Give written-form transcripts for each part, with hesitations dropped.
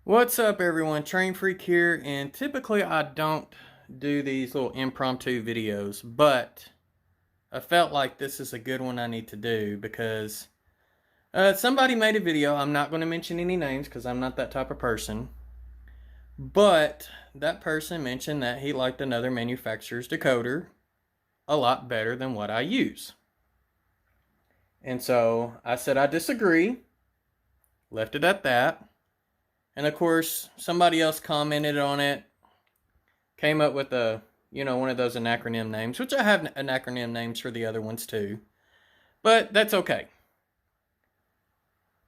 What's up everyone, Train Freak here, and typically I don't do these little impromptu videos, but I felt like this is a good one I need to do because somebody made a video. I'm not going to mention any names because I'm not that type of person, but that person mentioned that he liked another manufacturer's decoder a lot better than what I use. And so I said I disagree, left it at that. And of course, somebody else commented on it, came up with one of those acronym names, which I have acronym names for the other ones too. But that's okay.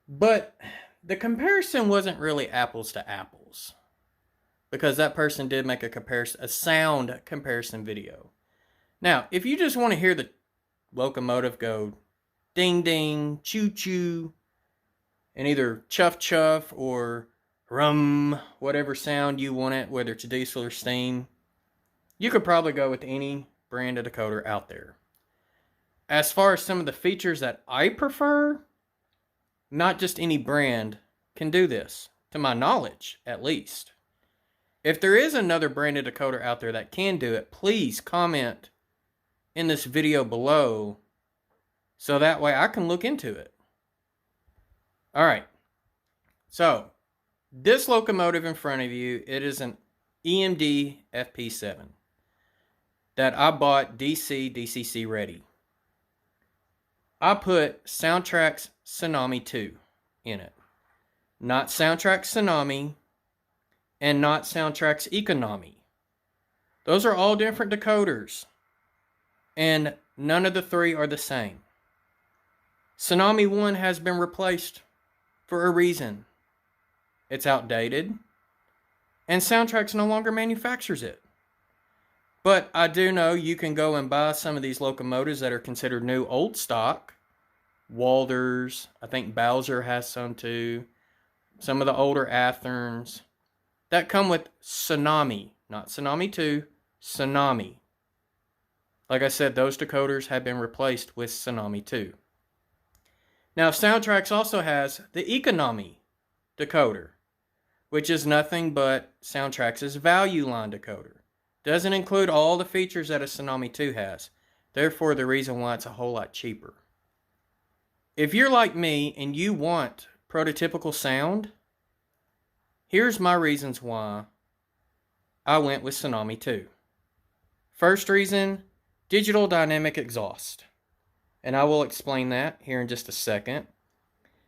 But the comparison wasn't really apples to apples, because that person did make a sound comparison video. Now, if you just want to hear the locomotive go ding ding, choo choo, and either chuff chuff or rum, whatever sound you want it, whether it's diesel or steam, you could probably go with any brand of decoder out there. As far as some of the features that I prefer, not just any brand can do this, to my knowledge at least. If there is another branded decoder out there that can do it, please comment in this video below so that way I can look into it. Alright, so this locomotive in front of you, it is an EMD FP7 that I bought DCC ready. I put Soundtraxx Tsunami2 in it. Not Soundtraxx Tsunami and not Soundtraxx Economy. Those are all different decoders, and none of the three are the same. Tsunami 1 has been replaced for a reason. It's outdated, and Soundtraxx no longer manufactures it. But I do know you can go and buy some of these locomotives that are considered new old stock. Walders, I think Bowser has some too. Some of the older Atherns that come with Tsunami, not Tsunami 2, Tsunami. Like I said, those decoders have been replaced with Tsunami 2. Now, Soundtraxx also has the Economy decoder, which is nothing but Soundtraxx's value line decoder. Doesn't include all the features that a Tsunami 2 has. Therefore, the reason why it's a whole lot cheaper. If you're like me and you want prototypical sound, here's my reasons why I went with Tsunami 2. First reason, digital dynamic exhaust. And I will explain that here in just a second.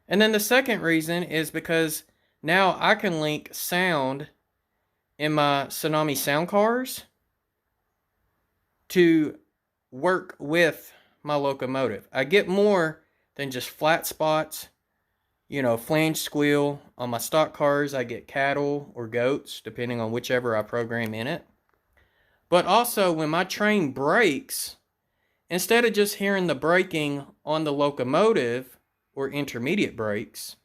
And then the second reason is because now I can link sound in my Tsunami sound cars to work with my locomotive. I get more than just flat spots, flange squeal. On my stock cars, I get cattle or goats, depending on whichever I program in it. But also, when my train brakes, instead of just hearing the braking on the locomotive or intermediate brakes,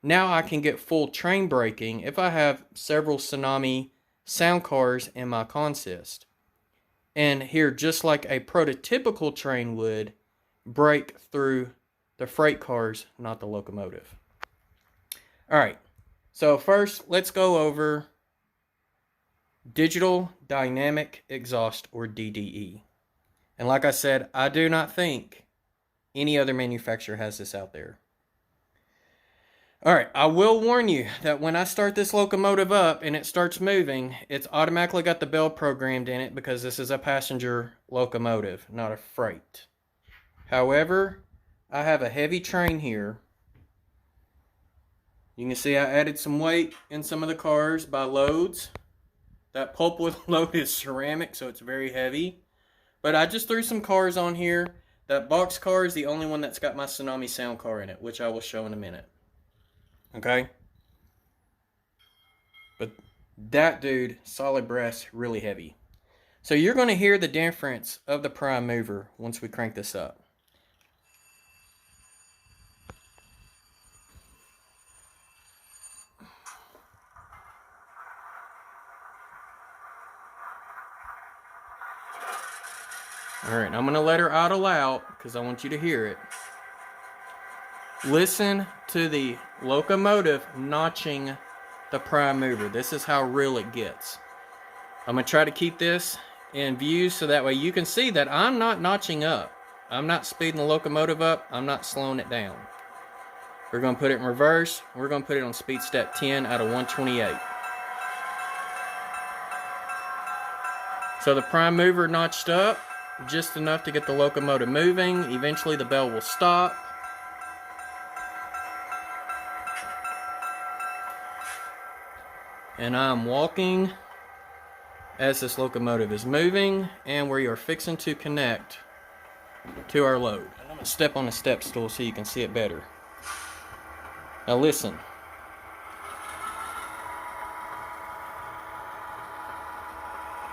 now I can get full train braking if I have several Tsunami sound cars in my consist. And hear just like a prototypical train would brake through the freight cars, not the locomotive. Alright, so first let's go over digital dynamic exhaust, or DDE. And like I said, I do not think any other manufacturer has this out there. Alright, I will warn you that when I start this locomotive up and it starts moving, it's automatically got the bell programmed in it because this is a passenger locomotive, not a freight. However, I have a heavy train here. You can see I added some weight in some of the cars by loads. That pulpwood load is ceramic, so it's very heavy. But I just threw some cars on here. That box car is the only one that's got my Tsunami sound car in it, which I will show in a minute. Okay? But that dude, solid brass, really heavy. So you're going to hear the difference of the prime mover once we crank this up. Alright, I'm going to let her idle out because I want you to hear it. Listen to the locomotive notching the prime mover. This is how real it gets. I'm going to try to keep this in view so that way you can see that I'm not notching up. I'm not speeding the locomotive up. I'm not slowing it down. We're going to put it in reverse. We're going to put it on speed step 10 out of 128. So the prime mover notched up just enough to get the locomotive moving. Eventually the bell will stop. And I'm walking as this locomotive is moving, and we are fixing to connect to our load. I'm going to step on the step stool so you can see it better. Now listen.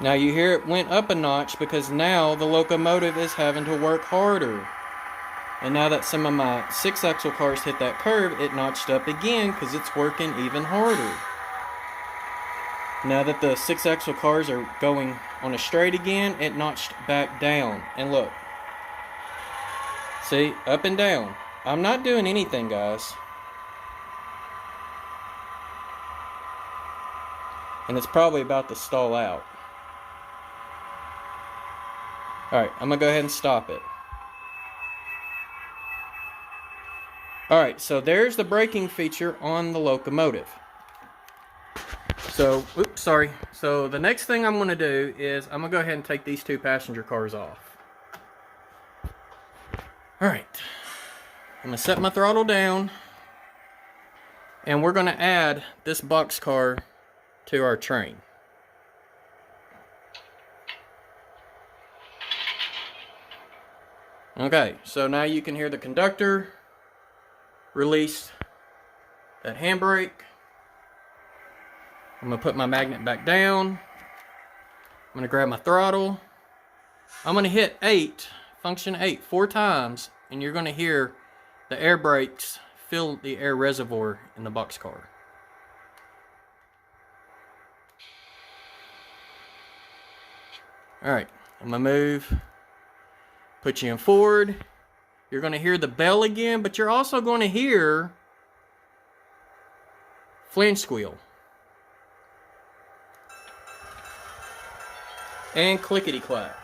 Now you hear it went up a notch because now the locomotive is having to work harder. And now that some of my 6-axle cars hit that curve, it notched up again because it's working even harder. Now that the 6-axle cars are going on a straight again, it notched back down. And look. See, up and down. I'm not doing anything, guys. And it's probably about to stall out. Alright, I'm going to go ahead and stop it. Alright, so there's the braking feature on the locomotive. So, oops, sorry. So the next thing I'm going to do is I'm going to go ahead and take these 2 passenger cars off. Alright, I'm going to set my throttle down. And we're going to add this boxcar to our train. Okay, so now you can hear the conductor release that handbrake. I'm going to put my magnet back down. I'm going to grab my throttle. I'm going to hit 8, function 8, 4 times, and you're going to hear the air brakes fill the air reservoir in the boxcar. Alright, I'm going to move. Put you in forward. You're going to hear the bell again, but you're also going to hear flange squeal. And clickety clack.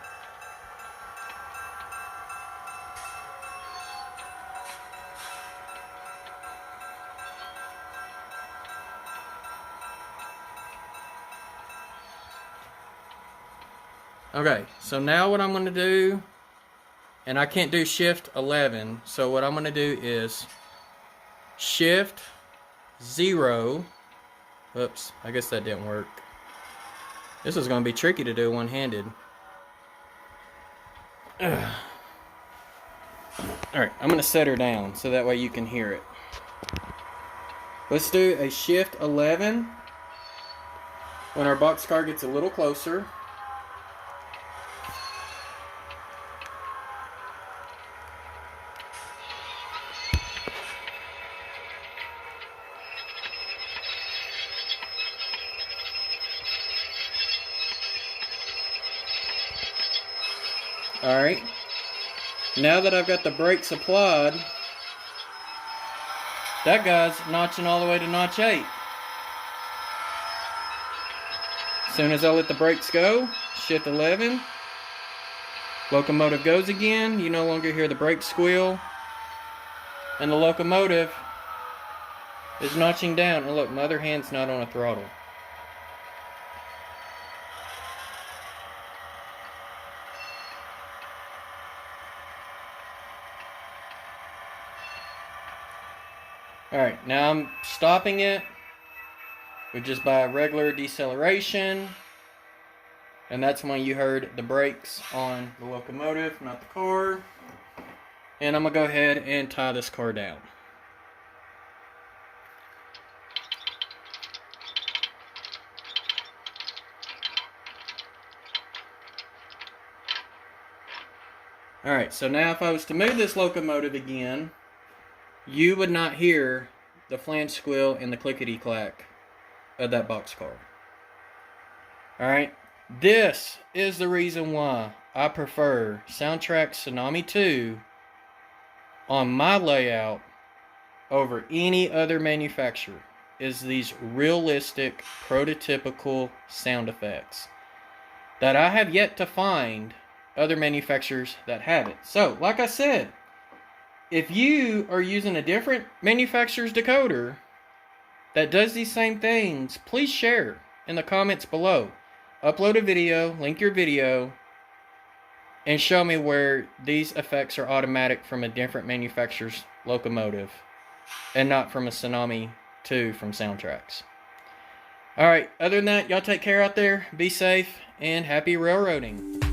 Okay, so now what I'm going to do, and I can't do shift 11, so what I'm going to do is shift 0. Oops, I guess that didn't work. This is going to be tricky to do one-handed. Alright, I'm going to set her down so that way you can hear it. Let's do a shift 11 when our boxcar gets a little closer. Alright, now that I've got the brakes applied, that guy's notching all the way to notch 8. As soon as I let the brakes go, shift 11, locomotive goes again, you no longer hear the brakes squeal, and the locomotive is notching down. And look, my other hand's not on a throttle. Alright, now I'm stopping it with just by a regular deceleration. And that's when you heard the brakes on the locomotive, not the car. And I'm going to go ahead and tie this car down. Alright, so now if I was to move this locomotive again, you would not hear the flange squeal and the clickety clack of that boxcar. Alright, this is the reason why I prefer Soundtraxx Tsunami2 on my layout over any other manufacturer. is these realistic, prototypical sound effects that I have yet to find other manufacturers that have it. So, like I said, if you are using a different manufacturer's decoder that does these same things, please share in the comments below. Upload a video, link your video, and show me where these effects are automatic from a different manufacturer's locomotive and not from a Tsunami2 from Soundtraxx. Alright, other than that, y'all take care out there, be safe, and happy railroading.